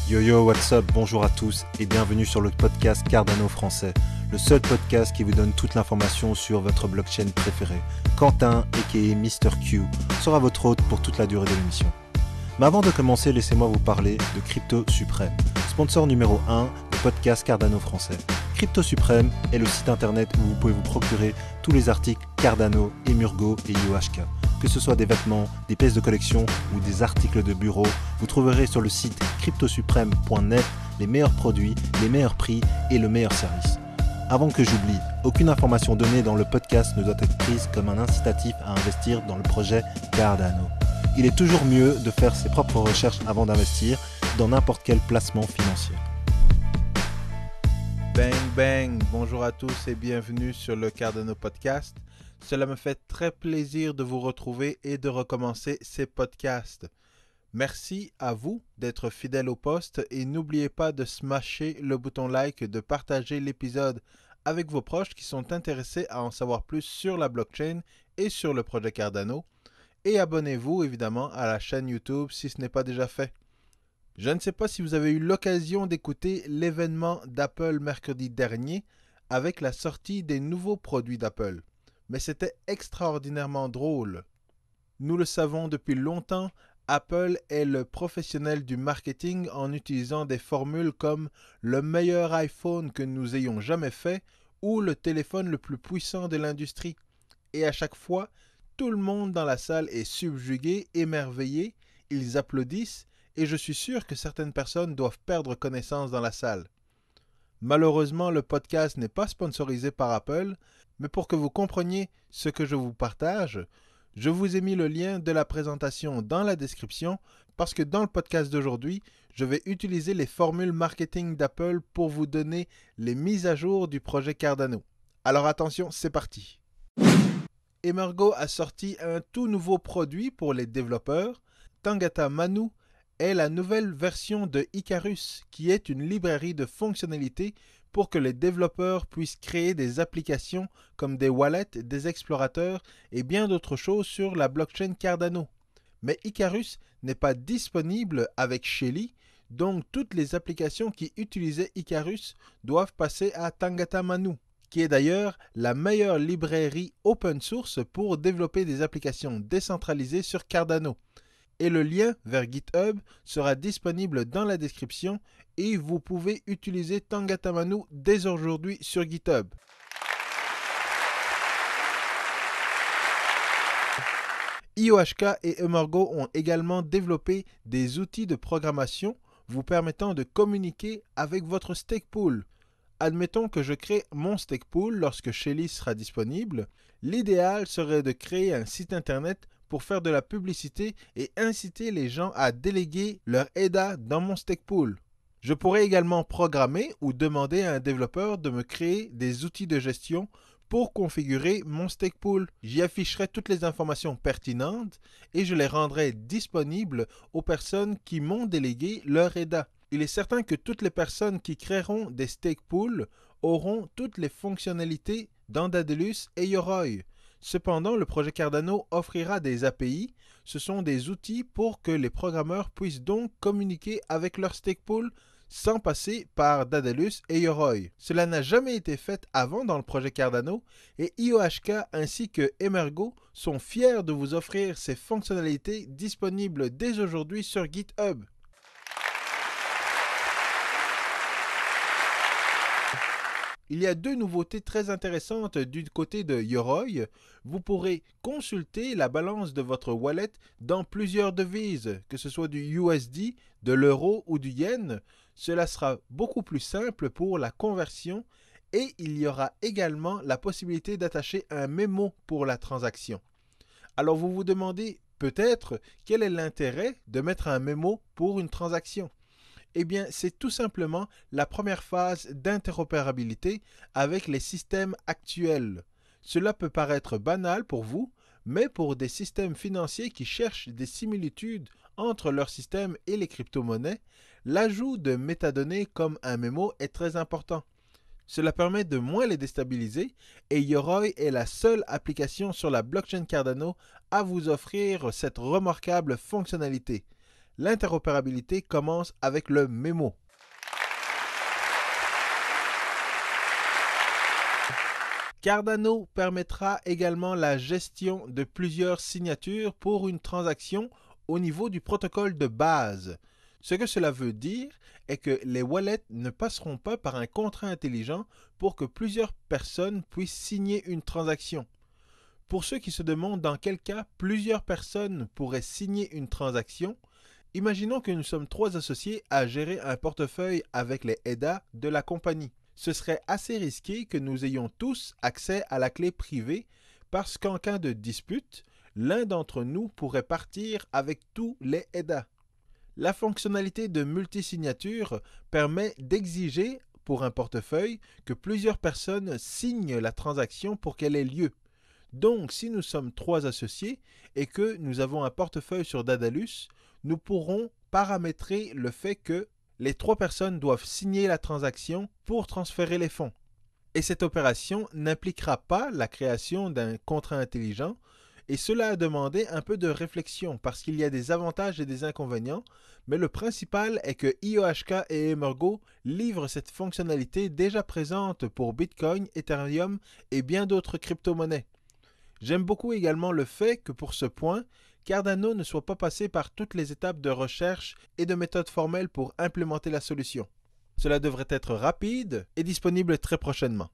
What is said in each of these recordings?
Yo yo, what's up, bonjour à tous et bienvenue sur le podcast Cardano français, le seul podcast qui vous donne toute l'information sur votre blockchain préférée. Quentin, aka Mr. Q, sera votre hôte pour toute la durée de l'émission. Mais avant de commencer, laissez-moi vous parler de Crypto Suprême, sponsor numéro 1 du podcast Cardano français. Crypto Suprême est le site internet où vous pouvez vous procurer tous les articles Cardano, Emurgo et IOHK. Que ce soit des vêtements, des pièces de collection ou des articles de bureau, vous trouverez sur le site cryptosupreme.net les meilleurs produits, les meilleurs prix et le meilleur service. Avant que j'oublie, aucune information donnée dans le podcast ne doit être prise comme un incitatif à investir dans le projet Cardano. Il est toujours mieux de faire ses propres recherches avant d'investir dans n'importe quel placement financier. Bang bang, bonjour à tous et bienvenue sur le Cardano Podcast. Cela me fait très plaisir de vous retrouver et de recommencer ces podcasts. Merci à vous d'être fidèles au poste et n'oubliez pas de smasher le bouton like, de partager l'épisode avec vos proches qui sont intéressés à en savoir plus sur la blockchain et sur le projet Cardano. Et abonnez-vous évidemment à la chaîne YouTube si ce n'est pas déjà fait. Je ne sais pas si vous avez eu l'occasion d'écouter l'événement d'Apple mercredi dernier avec la sortie des nouveaux produits d'Apple. Mais c'était extraordinairement drôle. Nous le savons depuis longtemps, Apple est le professionnel du marketing en utilisant des formules comme le meilleur iPhone que nous ayons jamais fait ou le téléphone le plus puissant de l'industrie. Et à chaque fois, tout le monde dans la salle est subjugué, émerveillé, ils applaudissent et je suis sûr que certaines personnes doivent perdre connaissance dans la salle. Malheureusement, le podcast n'est pas sponsorisé par Apple, mais pour que vous compreniez ce que je vous partage, je vous ai mis le lien de la présentation dans la description parce que dans le podcast d'aujourd'hui, je vais utiliser les formules marketing d'Apple pour vous donner les mises à jour du projet Cardano. Alors attention, c'est parti. Emurgo a sorti un tout nouveau produit pour les développeurs. Tangata Manu est la nouvelle version de Icarus, qui est une librairie de fonctionnalités pour que les développeurs puissent créer des applications comme des wallets, des explorateurs et bien d'autres choses sur la blockchain Cardano. Mais Icarus n'est pas disponible avec Shelly, donc toutes les applications qui utilisaient Icarus doivent passer à Tangata Manu, qui est d'ailleurs la meilleure librairie open source pour développer des applications décentralisées sur Cardano. Et le lien vers GitHub sera disponible dans la description et vous pouvez utiliser Tangata Manu dès aujourd'hui sur GitHub. IOHK et Emurgo ont également développé des outils de programmation vous permettant de communiquer avec votre stake pool. Admettons que je crée mon stake pool lorsque Shelly sera disponible. L'idéal serait de créer un site internet pour faire de la publicité et inciter les gens à déléguer leur ADA dans mon stake pool. Je pourrais également programmer ou demander à un développeur de me créer des outils de gestion pour configurer mon stake pool. J'y afficherai toutes les informations pertinentes et je les rendrai disponibles aux personnes qui m'ont délégué leur ADA. Il est certain que toutes les personnes qui créeront des stake pools auront toutes les fonctionnalités dans Daedalus et Yoroi. Cependant, le projet Cardano offrira des API. Ce sont des outils pour que les programmeurs puissent donc communiquer avec leur stake pool sans passer par Daedalus et Yoroi. Cela n'a jamais été fait avant dans le projet Cardano et IOHK ainsi que Emurgo sont fiers de vous offrir ces fonctionnalités disponibles dès aujourd'hui sur GitHub. Il y a deux nouveautés très intéressantes du côté de Yoroi. Vous pourrez consulter la balance de votre wallet dans plusieurs devises, que ce soit du USD, de l'euro ou du yen. Cela sera beaucoup plus simple pour la conversion et il y aura également la possibilité d'attacher un mémo pour la transaction. Alors vous vous demandez peut-être quel est l'intérêt de mettre un mémo pour une transaction. Eh bien, c'est tout simplement la première phase d'interopérabilité avec les systèmes actuels. Cela peut paraître banal pour vous, mais pour des systèmes financiers qui cherchent des similitudes entre leur système et les crypto-monnaies, l'ajout de métadonnées comme un mémo est très important. Cela permet de moins les déstabiliser et Yoroi est la seule application sur la blockchain Cardano à vous offrir cette remarquable fonctionnalité. L'interopérabilité commence avec le mémo. Cardano permettra également la gestion de plusieurs signatures pour une transaction au niveau du protocole de base. Ce que cela veut dire est que les wallets ne passeront pas par un contrat intelligent pour que plusieurs personnes puissent signer une transaction. Pour ceux qui se demandent dans quel cas plusieurs personnes pourraient signer une transaction, imaginons que nous sommes 3 associés à gérer un portefeuille avec les EDA de la compagnie. Ce serait assez risqué que nous ayons tous accès à la clé privée parce qu'en cas de dispute, l'un d'entre nous pourrait partir avec tous les EDA. La fonctionnalité de multisignature permet d'exiger pour un portefeuille que plusieurs personnes signent la transaction pour qu'elle ait lieu. Donc, si nous sommes 3 associés et que nous avons un portefeuille sur Daedalus, nous pourrons paramétrer le fait que les 3 personnes doivent signer la transaction pour transférer les fonds. Et cette opération n'impliquera pas la création d'un contrat intelligent, et cela a demandé un peu de réflexion parce qu'il y a des avantages et des inconvénients, mais le principal est que IOHK et Emurgo livrent cette fonctionnalité déjà présente pour Bitcoin, Ethereum et bien d'autres crypto-monnaies. J'aime beaucoup également le fait que pour ce point, Cardano ne soit pas passé par toutes les étapes de recherche et de méthodes formelles pour implémenter la solution. Cela devrait être rapide et disponible très prochainement.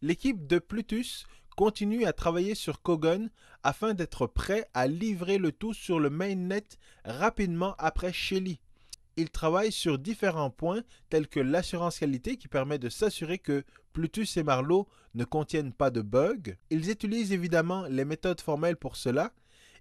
L'équipe de Plutus continue à travailler sur Kogon afin d'être prêt à livrer le tout sur le mainnet rapidement après Shelly. Ils travaillent sur différents points tels que l'assurance qualité qui permet de s'assurer que Plutus et Marlowe ne contiennent pas de bugs. Ils utilisent évidemment les méthodes formelles pour cela.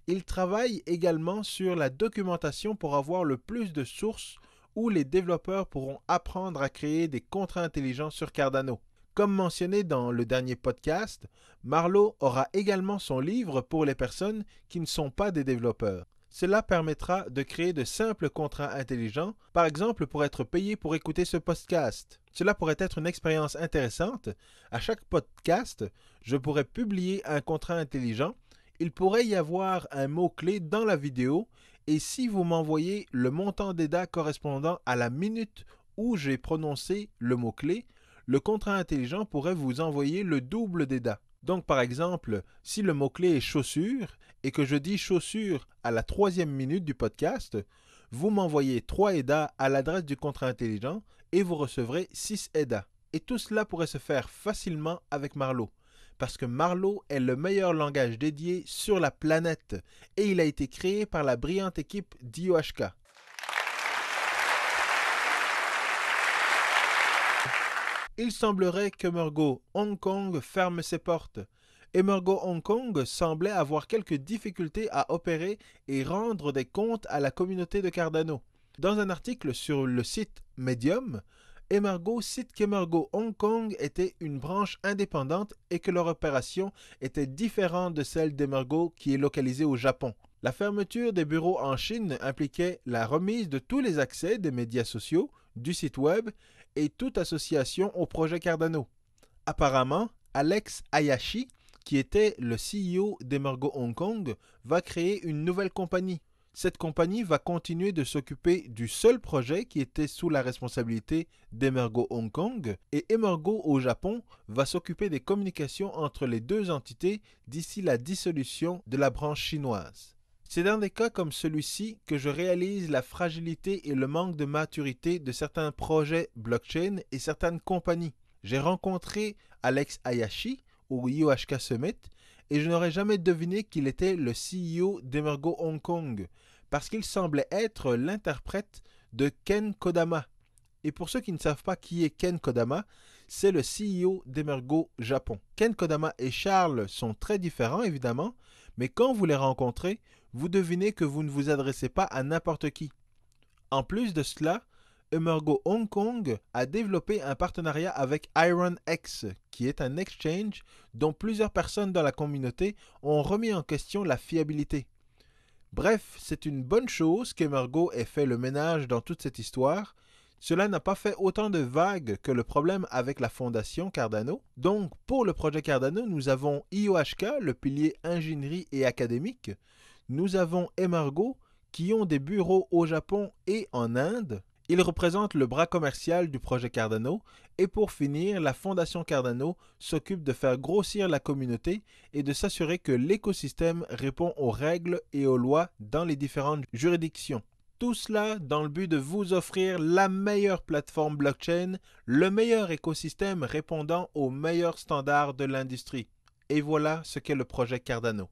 Ils travaillent également sur la documentation pour avoir le plus de sources où les développeurs pourront apprendre à créer des contrats intelligents sur Cardano. Comme mentionné dans le dernier podcast, Marlowe aura également son livre pour les personnes qui ne sont pas des développeurs. Cela permettra de créer de simples contrats intelligents, par exemple pour être payé pour écouter ce podcast. Cela pourrait être une expérience intéressante. À chaque podcast, je pourrais publier un contrat intelligent. Il pourrait y avoir un mot-clé dans la vidéo et si vous m'envoyez le montant d'EDA correspondant à la minute où j'ai prononcé le mot-clé, le contrat intelligent pourrait vous envoyer le double d'EDA. Donc par exemple, si le mot-clé est chaussure et que je dis chaussure à la 3e minute du podcast, vous m'envoyez 3 EDA à l'adresse du contrat intelligent et vous recevrez 6 EDA. Et tout cela pourrait se faire facilement avec Marlowe, parce que Marlowe est le meilleur langage dédié sur la planète et il a été créé par la brillante équipe d'IOHK. Il semblerait qu'Emurgo Hong Kong ferme ses portes. Emurgo Hong Kong semblait avoir quelques difficultés à opérer et rendre des comptes à la communauté de Cardano. Dans un article sur le site Medium, Emurgo cite qu'Emurgo Hong Kong était une branche indépendante et que leur opération était différente de celle d'Emurgo qui est localisée au Japon. La fermeture des bureaux en Chine impliquait la remise de tous les accès des médias sociaux, du site web et toute association au projet Cardano. Apparemment, Alex Hayashi, qui était le CEO d'Emurgo Hong Kong, va créer une nouvelle compagnie. Cette compagnie va continuer de s'occuper du seul projet qui était sous la responsabilité d'Emurgo Hong Kong et Emurgo au Japon va s'occuper des communications entre les deux entités d'ici la dissolution de la branche chinoise. C'est dans des cas comme celui-ci que je réalise la fragilité et le manque de maturité de certains projets blockchain et certaines compagnies. J'ai rencontré Alex Hayashi au IOHK Summit et je n'aurais jamais deviné qu'il était le CEO d'Emurgo Hong Kong parce qu'il semblait être l'interprète de Ken Kodama. Et pour ceux qui ne savent pas qui est Ken Kodama, c'est le CEO d'Emurgo Japon. Ken Kodama et Charles sont très différents évidemment, mais quand vous les rencontrez, vous devinez que vous ne vous adressez pas à n'importe qui. En plus de cela, Emurgo Hong Kong a développé un partenariat avec IronX, qui est un exchange dont plusieurs personnes dans la communauté ont remis en question la fiabilité. Bref, c'est une bonne chose qu'Emurgo ait fait le ménage dans toute cette histoire. Cela n'a pas fait autant de vagues que le problème avec la fondation Cardano. Donc, pour le projet Cardano, nous avons IOHK, le pilier ingénierie et académique. Nous avons Emergo, qui ont des bureaux au Japon et en Inde. Ils représentent le bras commercial du projet Cardano. Et pour finir, la fondation Cardano s'occupe de faire grossir la communauté et de s'assurer que l'écosystème répond aux règles et aux lois dans les différentes juridictions. Tout cela dans le but de vous offrir la meilleure plateforme blockchain, le meilleur écosystème répondant aux meilleurs standards de l'industrie. Et voilà ce qu'est le projet Cardano.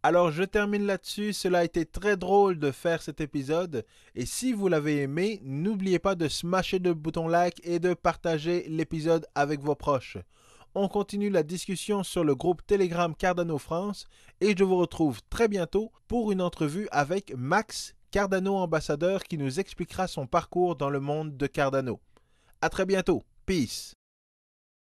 Alors je termine là-dessus, cela a été très drôle de faire cet épisode et si vous l'avez aimé, n'oubliez pas de smasher le bouton like et de partager l'épisode avec vos proches. On continue la discussion sur le groupe Telegram Cardano France et je vous retrouve très bientôt pour une entrevue avec Max, Cardano ambassadeur qui nous expliquera son parcours dans le monde de Cardano. À très bientôt, peace!